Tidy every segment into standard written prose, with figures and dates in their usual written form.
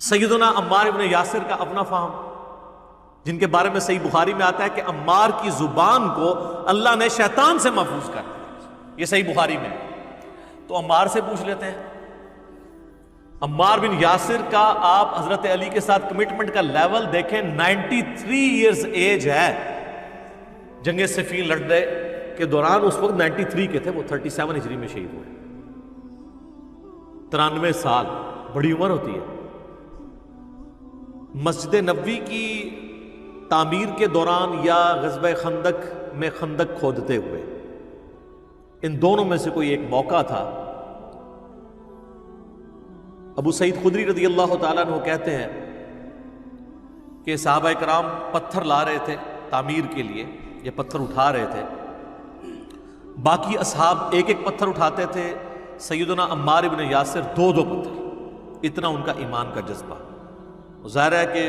سیدنا عمار ابن یاسر کا اپنا فہم، جن کے بارے میں صحیح بخاری میں آتا ہے کہ عمار کی زبان کو اللہ نے شیطان سے محفوظ کر دیا، یہ صحیح بخاری میں۔ تو عمار سے پوچھ لیتے ہیں، عمار بن یاسر کا آپ حضرت علی کے ساتھ کمٹمنٹ کا لیول دیکھیں، 93 ایئرز ایج ہے، جنگ صفین لڑنے کے دوران اس وقت 93 کے تھے، وہ 37 ہجری میں شہید ہوئے۔ 93 سال بڑی عمر ہوتی ہے۔ مسجد نبوی کی تعمیر کے دوران یا غزوہ خندق میں خندق کھودتے ہوئے، ان دونوں میں سے کوئی ایک موقع تھا۔ ابو سعید خدری رضی اللہ تعالیٰ عنہ کہتے ہیں کہ صحابہ کرام پتھر لا رہے تھے تعمیر کے لیے، یہ پتھر اٹھا رہے تھے، باقی اصحاب ایک ایک پتھر اٹھاتے تھے، سیدنا عمار ابن یاسر دو دو پتھر، اتنا ان کا ایمان کا جذبہ۔ ظاہر ہے کہ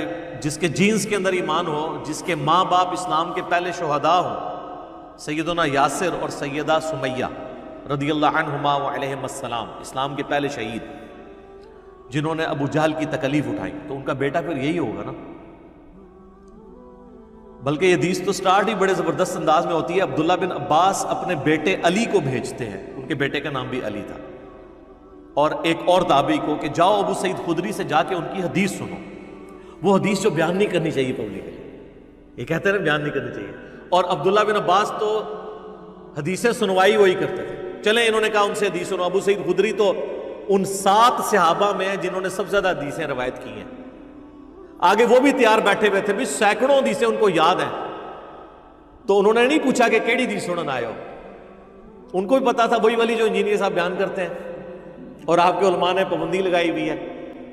جس کے جینز کے اندر ایمان ہو، جس کے ماں باپ اسلام کے پہلے شہداء ہوں، سیدنا یاسر اور سیدہ سمیہ رضی اللہ عنہما وعلیہم السلام، اسلام کے پہلے شہید، جنہوں نے ابو جہل کی تکلیف اٹھائی، تو ان کا بیٹا پھر یہی ہوگا نا۔ بلکہ یہ حدیث تو سٹارٹ ہی بڑے زبردست انداز میں ہوتی ہے۔ عبداللہ بن عباس اپنے بیٹے علی کو بھیجتے ہیں، ان کے بیٹے کا نام بھی علی تھا، اور ایک اور تابعی کو کہ جاؤ ابو سعید خدری سے جا کے ان کی حدیث سنو، وہ حدیث جو بیان نہیں کرنی چاہیے پبلکلی، یہ کہتے ہیں نا بیان نہیں کرنی چاہیے۔ اور عبداللہ بن عباس تو حدیثیں سنوائی وہی کرتے تھے، چلیں انہوں نے کہا ان سے حدیث سنو۔ ابو سعید خدری تو ان 7 صحابہ میں ہیں جنہوں نے سب سے زیادہ حدیثیں روایت کی ہیں، آگے وہ بھی تیار بیٹھے ہوئے تھے، بھی سینکڑوں حدیثیں ان کو یاد ہیں، تو انہوں نے نہیں پوچھا کہ کیڑی حدیث سنن آئے ہو، ان کو بھی پتا تھا وہی والی جو انجینئر صاحب بیان کرتے ہیں، اور آپ کے علماء نے پابندی لگائی ہوئی ہے۔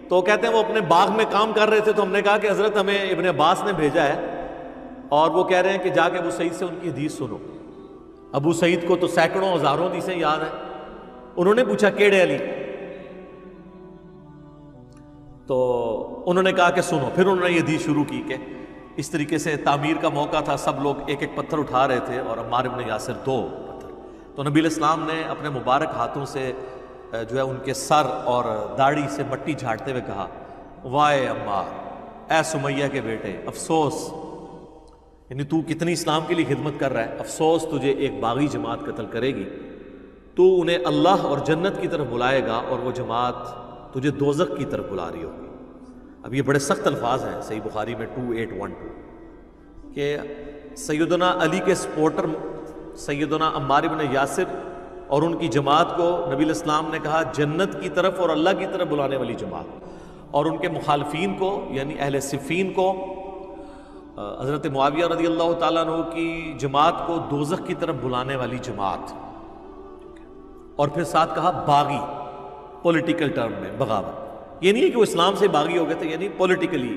تو کہتے ہیں وہ اپنے باغ میں کام کر رہے تھے، تو ہم نے کہا کہ حضرت ہمیں ابن عباس نے بھیجا ہے، اور وہ کہہ رہے ہیں کہ جا کے ابو سعید سے ان کی حدیث سنو۔ ابو سعید کو تو سینکڑوں ہزاروں حدیثیں یاد ہیں، انہوں نے پوچھا کیڑے علی، تو انہوں نے کہا کہ سنو۔ پھر انہوں نے یہ حدیث شروع کی کہ اس طریقے سے تعمیر کا موقع تھا، سب لوگ ایک ایک پتھر اٹھا رہے تھے، اور عمار ابن یاسر 2 پتھر۔ تو نبی علیہ السلام نے اپنے مبارک ہاتھوں سے جو ہے ان کے سر اور داڑھی سے مٹی جھاڑتے ہوئے کہا، وائے عمار، اے سمیہ کے بیٹے، افسوس، یعنی تو کتنی اسلام کے لیے خدمت کر رہا ہے، افسوس تجھے ایک باغی جماعت قتل کرے گی، تو انہیں اللہ اور جنت کی طرف بلائے گا، اور وہ جماعت تجھے دوزخ کی طرف بلا رہی ہوگی۔ اب یہ بڑے سخت الفاظ ہیں صحیح بخاری میں 2812 کہ سیدنا علی کے سپورٹر سیدنا عمار بن یاسر اور ان کی جماعت کو نبی علیہ السلام نے کہا جنت کی طرف اور اللہ کی طرف بلانے والی جماعت، اور ان کے مخالفین کو یعنی اہل صفین کو، حضرت معاویہ رضی اللہ تعالیٰ عنہ کی جماعت کو دوزخ کی طرف بلانے والی جماعت، اور پھر ساتھ کہا باغی، پولیٹیکل ٹرم میں بغاوت، یہ نہیں ہے کہ وہ اسلام سے باغی ہو گئے تھے، یعنی پولیٹیکلی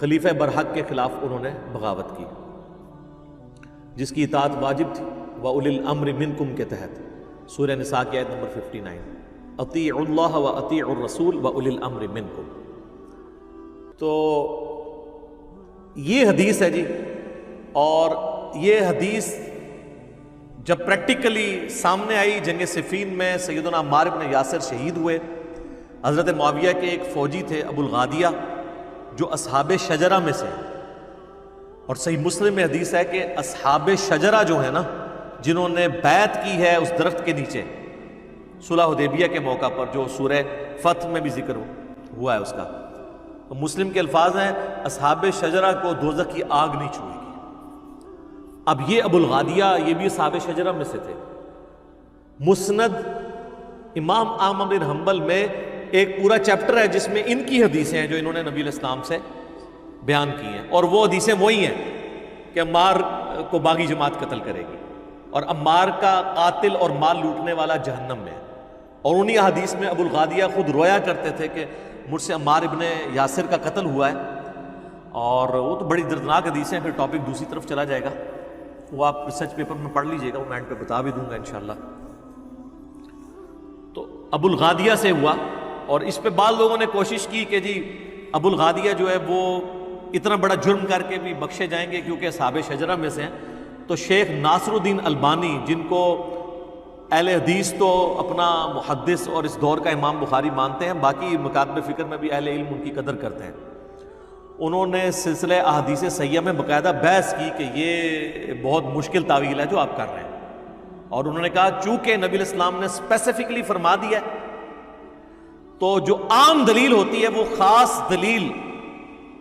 خلیفہ برحق کے خلاف انہوں نے بغاوت کی، جس کی اطاعت واجب تھی، وَأُولِي الْأَمْرِ مِنْكُمْ کے تحت سورہ نساء کی آیت نمبر 59، اطیعوا اللہ واطیعوا الرسول وَأُولِي الْأَمْرِ مِنْكُمْ۔ تو یہ حدیث ہے جی، اور یہ حدیث جب پریکٹیکلی سامنے آئی جنگ صفین میں، سیدنا عمار بن یاسر شہید ہوئے، حضرت معاویہ کے ایک فوجی تھے ابو الغادیہ جو اصحاب شجرہ میں سے، اور صحیح مسلم میں حدیث ہے کہ اصحاب شجرہ جو ہے نا، جنہوں نے بیعت کی ہے اس درخت کے نیچے صلح حدیبیہ کے موقع پر، جو سورہ فتح میں بھی ذکر ہوا ہے اس کا، تو مسلم کے الفاظ ہیں اصحاب شجرہ کو دوزخ کی آگ نہیں چھوئے گی۔ اب یہ ابو الغادیہ یہ بھی اصحاب شجرہ میں سے تھے۔ مسند امام احمد بن حنبل میں ایک پورا چیپٹر ہے جس میں ان کی حدیثیں ہیں جو انہوں نے نبی علیہ السلام سے بیان کی ہیں، اور وہ حدیثیں وہی ہیں کہ عمار کو باغی جماعت قتل کرے گی، اور عمار کا قاتل اور مال لوٹنے والا جہنم میں ہے۔ اور انہی حدیث میں ابو الغادیہ خود رویا کرتے تھے کہ مجھ سے عمار ابن یاسر کا قتل ہوا ہے، اور وہ تو بڑی دردناک حدیثیں ہیں، پھر ٹاپک دوسری طرف چلا جائے گا، وہ آپ ریسرچ پیپر میں پڑھ لیجئے گا، وہ میں اینڈ پہ بتا بھی دوں گا انشاءاللہ۔ تو ابو الغادیہ سے ہوا، اور اس پہ بعض لوگوں نے کوشش کی کہ جی ابو الغادیہ جو ہے وہ اتنا بڑا جرم کر کے بھی بخشے جائیں گے کیونکہ اصحاب شجرہ میں سے ہیں، تو شیخ ناصر الدین البانی، جن کو اہل حدیث تو اپنا محدث اور اس دور کا امام بخاری مانتے ہیں، باقی مکاتب فکر میں بھی اہل علم ان کی قدر کرتے ہیں۔ انہوں نے سلسلہ احادیث صحیحہ میں باقاعدہ بحث کی کہ یہ بہت مشکل تعویل ہے جو آپ کر رہے ہیں، اور انہوں نے کہا چونکہ نبی علیہ السلام نے اسپیسیفکلی فرما دیا ہے تو جو عام دلیل ہوتی ہے وہ خاص دلیل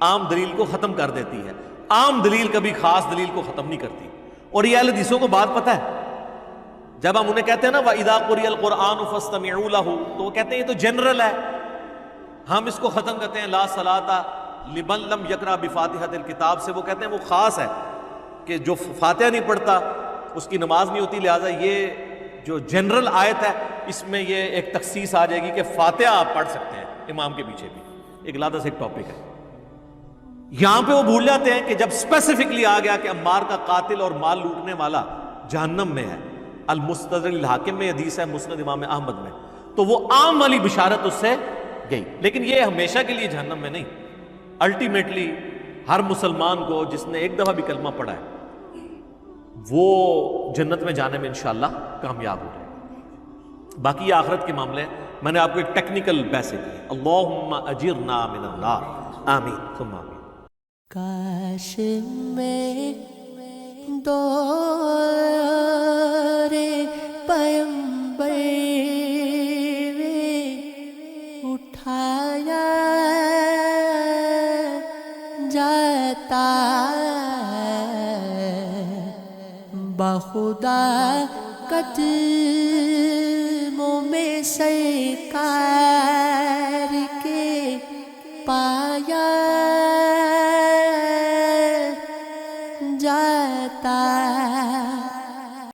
عام دلیل کو ختم کر دیتی ہے، عام دلیل کبھی خاص دلیل کو ختم نہیں کرتی۔ اور یہ اہل حدیثوں کو بات پتہ ہے، جب ہم انہیں کہتے ہیں نا وَإِذَا قُرِئَ الْقُرْآنُ فَاسْتَمِعُوا لَهُ، تو وہ کہتے ہیں یہ تو جنرل ہے، ہم اس کو ختم کرتے ہیں لا صلاۃ لمن لم یقرأ بفاتحۃ الکتاب سے، وہ کہتے ہیں وہ خاص ہے کہ جو فاتحہ نہیں پڑھتا اس کی نماز نہیں ہوتی، لہٰذا یہ جو جنرل آیت ہے اس میں یہ ایک تخصیص آ جائے گی کہ فاتحہ آپ پڑھ سکتے ہیں امام کے پیچھے بھی، ایک علیحدہ سے ایک ٹاپک ہے۔ یہاں پہ وہ بھول جاتے ہیں کہ جب اسپیسیفکلی آ گیا کہ عمار کا قاتل اور مال لوٹنے والا جہنم میں ہے، المستدرک الحاکم میں حدیث ہے، مسند امام احمد میں، تو وہ عام والی بشارت اس سے گئی، لیکن یہ ہمیشہ کے لیے جہنم میں نہیں، الٹیمیٹلی ہر مسلمان کو جس نے ایک دفعہ بھی کلمہ پڑھا ہے وہ جنت میں جانے میں انشاءاللہ کامیاب ہو جائے۔ باقی یہ آخرت کے معاملے میں نے آپ کو ایک ٹیکنیکل بحث کی، اللہم اجرنا من النار، آمین ثم آمین۔ کاش میں دور پیمبر اٹھایا جاتا، بخدا قدموں میں سرکار